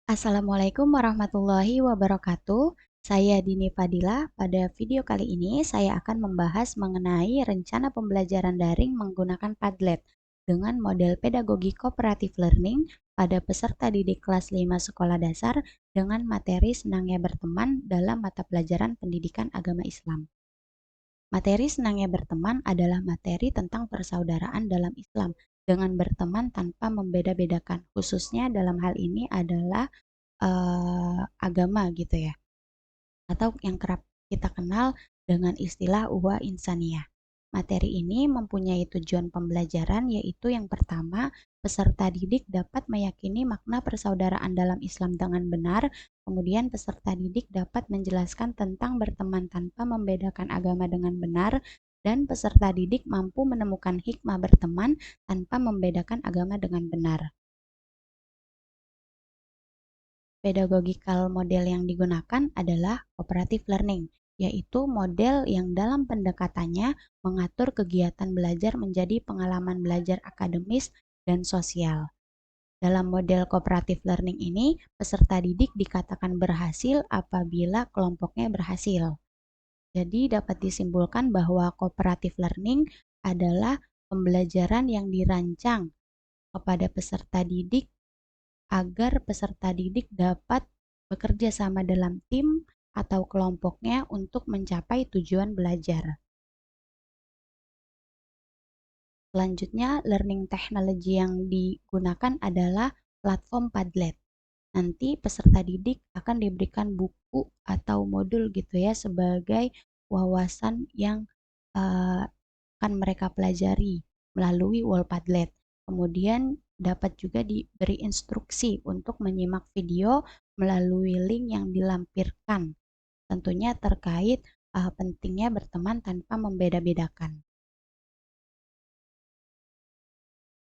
Assalamualaikum warahmatullahi wabarakatuh. Saya Dini Fadila. Pada video kali ini saya akan membahas mengenai rencana pembelajaran daring menggunakan Padlet dengan model pedagogi cooperative learning pada peserta didik kelas 5 sekolah dasar dengan materi senangnya berteman dalam mata pelajaran pendidikan agama Islam. Materi senangnya berteman adalah materi tentang persaudaraan dalam Islam dengan berteman tanpa membeda-bedakan. Khususnya dalam hal ini adalah agama gitu ya, atau yang kerap kita kenal dengan istilah Uwa Insaniyah. Materi ini mempunyai tujuan pembelajaran yaitu yang pertama, peserta didik dapat meyakini makna persaudaraan dalam Islam dengan benar, kemudian peserta didik dapat menjelaskan tentang berteman tanpa membedakan agama dengan benar, dan peserta didik mampu menemukan hikmah berteman tanpa membedakan agama dengan benar. Pedagogical model yang digunakan adalah cooperative learning, yaitu model yang dalam pendekatannya mengatur kegiatan belajar menjadi pengalaman belajar akademis dan sosial. Dalam model cooperative learning ini, peserta didik dikatakan berhasil apabila kelompoknya berhasil. Jadi dapat disimpulkan bahwa cooperative learning adalah pembelajaran yang dirancang kepada peserta didik agar peserta didik dapat bekerja sama dalam tim atau kelompoknya untuk mencapai tujuan belajar. Selanjutnya, learning technology yang digunakan adalah platform Padlet. Nanti peserta didik akan diberikan buku atau modul gitu ya sebagai wawasan yang akan mereka pelajari melalui wall Padlet. Kemudian dapat juga diberi instruksi untuk menyimak video melalui link yang dilampirkan. Tentunya terkait pentingnya berteman tanpa membeda-bedakan.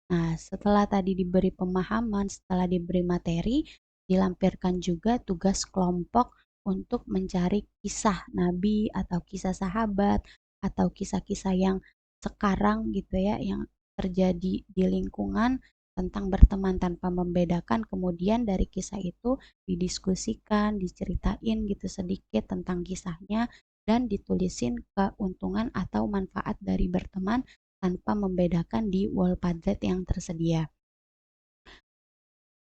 Nah, setelah tadi diberi pemahaman, setelah diberi materi, dilampirkan juga tugas kelompok untuk mencari kisah nabi atau kisah sahabat atau kisah-kisah yang sekarang gitu ya, yang terjadi di lingkungan tentang berteman tanpa membedakan. Kemudian dari kisah itu didiskusikan, diceritain gitu sedikit tentang kisahnya dan ditulisin keuntungan atau manfaat dari berteman tanpa membedakan di wall Padlet yang tersedia.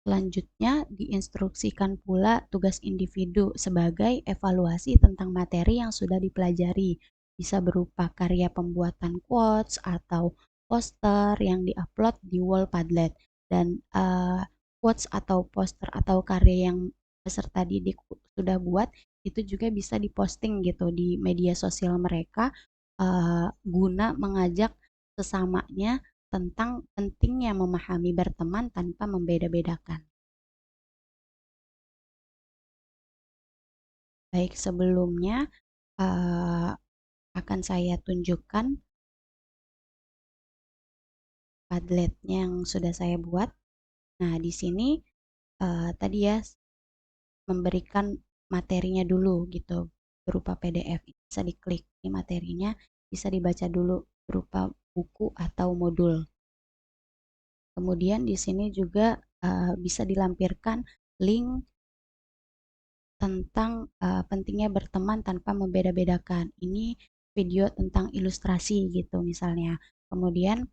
Selanjutnya, diinstruksikan pula tugas individu sebagai evaluasi tentang materi yang sudah dipelajari. Bisa berupa karya pembuatan quotes atau poster yang diupload di wall Padlet. Dan quotes atau poster atau karya yang peserta didik sudah buat itu juga bisa diposting gitu di media sosial mereka guna mengajak sesamanya tentang pentingnya memahami berteman tanpa membeda-bedakan. Baik, sebelumnya akan saya tunjukkan Padletnya yang sudah saya buat. Nah, di sini tadi ya memberikan materinya dulu gitu berupa PDF. Bisa diklik di materinya, bisa dibaca dulu berupa buku atau modul. Kemudian di sini juga bisa dilampirkan link tentang pentingnya berteman tanpa membeda-bedakan. Ini video tentang ilustrasi gitu misalnya. Kemudian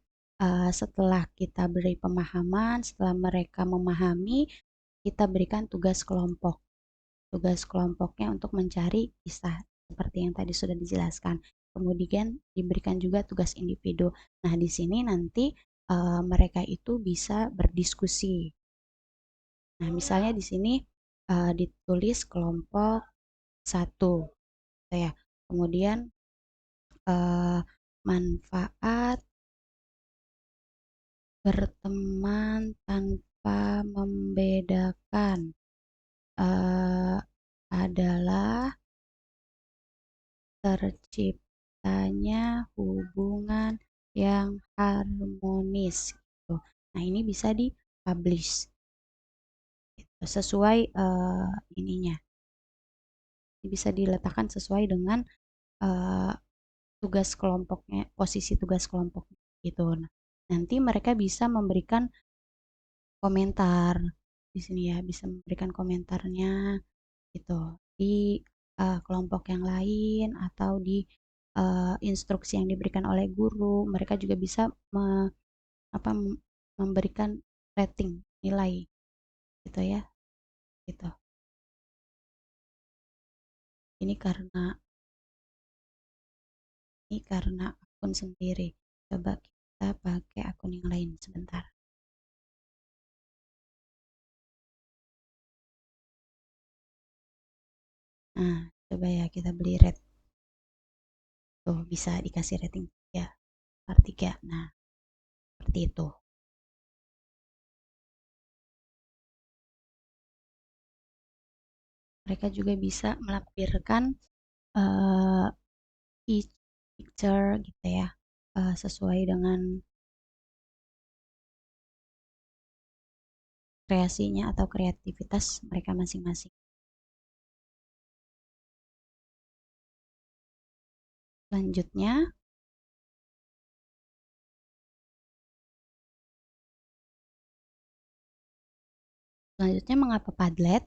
setelah kita beri pemahaman, setelah mereka memahami, kita berikan tugas kelompok. Tugas kelompoknya untuk mencari kisah seperti yang tadi sudah dijelaskan. Kemudian diberikan juga tugas individu. Nah, di sini nanti mereka itu bisa berdiskusi. Nah, misalnya di sini ditulis kelompok satu, ya. Kemudian manfaat berteman tanpa membedakan adalah terciptanya hubungan yang harmonis. Gitu. Nah, ini bisa di-publish gitu, sesuai ininya. Bisa diletakkan sesuai dengan uh, tugas kelompoknya, posisi tugas kelompoknya gitu. Nah, nanti mereka bisa memberikan komentar di sini ya, bisa memberikan komentarnya gitu di kelompok yang lain atau di instruksi yang diberikan oleh guru. Mereka juga bisa apa, memberikan rating nilai gitu ya, gitu. Ini karena akun sendiri. Coba kita pakai akun yang lain sebentar. Nah, coba ya kita beli red. Tuh, bisa dikasih rating 3 per 3. Nah, seperti itu. Mereka juga bisa melampirkan uh, each picture gitu ya, sesuai dengan kreasinya atau kreativitas mereka masing-masing. Selanjutnya, mengapa Padlet?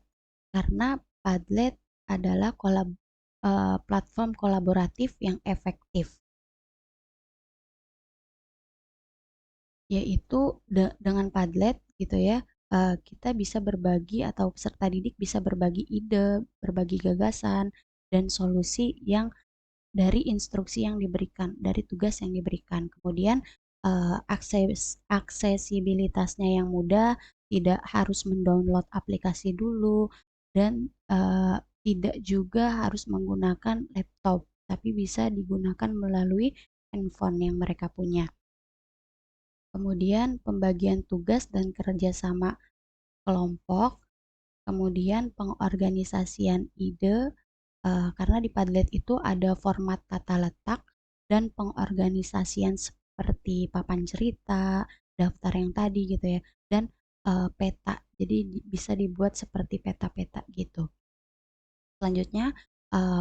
Karena Padlet adalah platform kolaboratif yang efektif, yaitu dengan Padlet gitu ya, kita bisa berbagi atau peserta didik bisa berbagi ide, berbagi gagasan, dan solusi yang dari instruksi yang diberikan, dari tugas yang diberikan. Kemudian aksesibilitasnya yang mudah, tidak harus mendownload aplikasi dulu, dan tidak juga harus menggunakan laptop, tapi bisa digunakan melalui handphone yang mereka punya. Kemudian pembagian tugas dan kerjasama kelompok, kemudian pengorganisasian ide, karena di Padlet itu ada format tata letak dan pengorganisasian seperti papan cerita, daftar yang tadi gitu ya, dan peta. Jadi bisa dibuat seperti peta-peta gitu. Selanjutnya,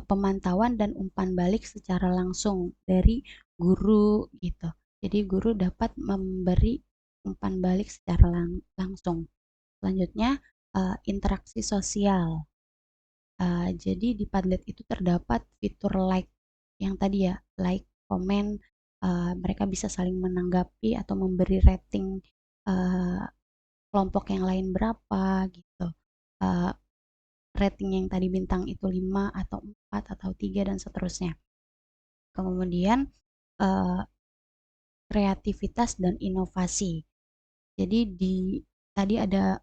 pemantauan dan umpan balik secara langsung dari guru gitu. Jadi guru dapat memberi umpan balik secara langsung. Selanjutnya, interaksi sosial. Jadi di Padlet itu terdapat fitur like yang tadi ya, like, komen, mereka bisa saling menanggapi atau memberi rating uh, kelompok yang lain berapa gitu. Uh, Rating yang tadi bintang itu 5 atau 4 atau 3 dan seterusnya. Kemudian uh, kreativitas dan inovasi. Jadi tadi ada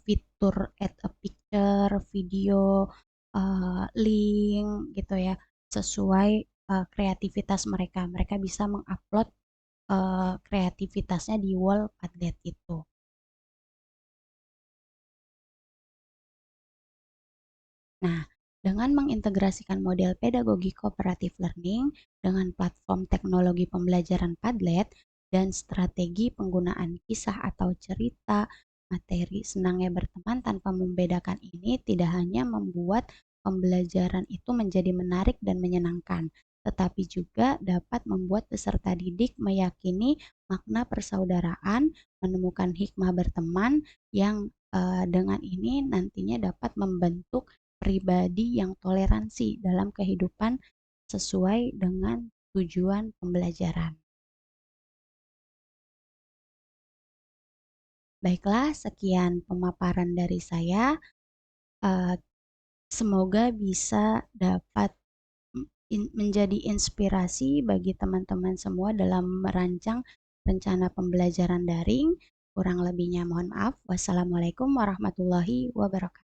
fitur add a picture, video, link gitu ya, sesuai kreativitas mereka. Mereka bisa mengupload kreativitasnya di wall Padlet itu. Nah, dengan mengintegrasikan model pedagogi cooperative learning dengan platform teknologi pembelajaran Padlet dan strategi penggunaan kisah atau cerita, materi senangnya berteman tanpa membedakan ini tidak hanya membuat pembelajaran itu menjadi menarik dan menyenangkan, tetapi juga dapat membuat peserta didik meyakini makna persaudaraan, menemukan hikmah berteman yang dengan ini nantinya dapat membentuk pribadi yang toleransi dalam kehidupan sesuai dengan tujuan pembelajaran. Baiklah, sekian pemaparan dari saya. Semoga bisa dapat menjadi inspirasi bagi teman-teman semua dalam merancang rencana pembelajaran daring. Kurang lebihnya mohon maaf. Wassalamualaikum warahmatullahi wabarakatuh.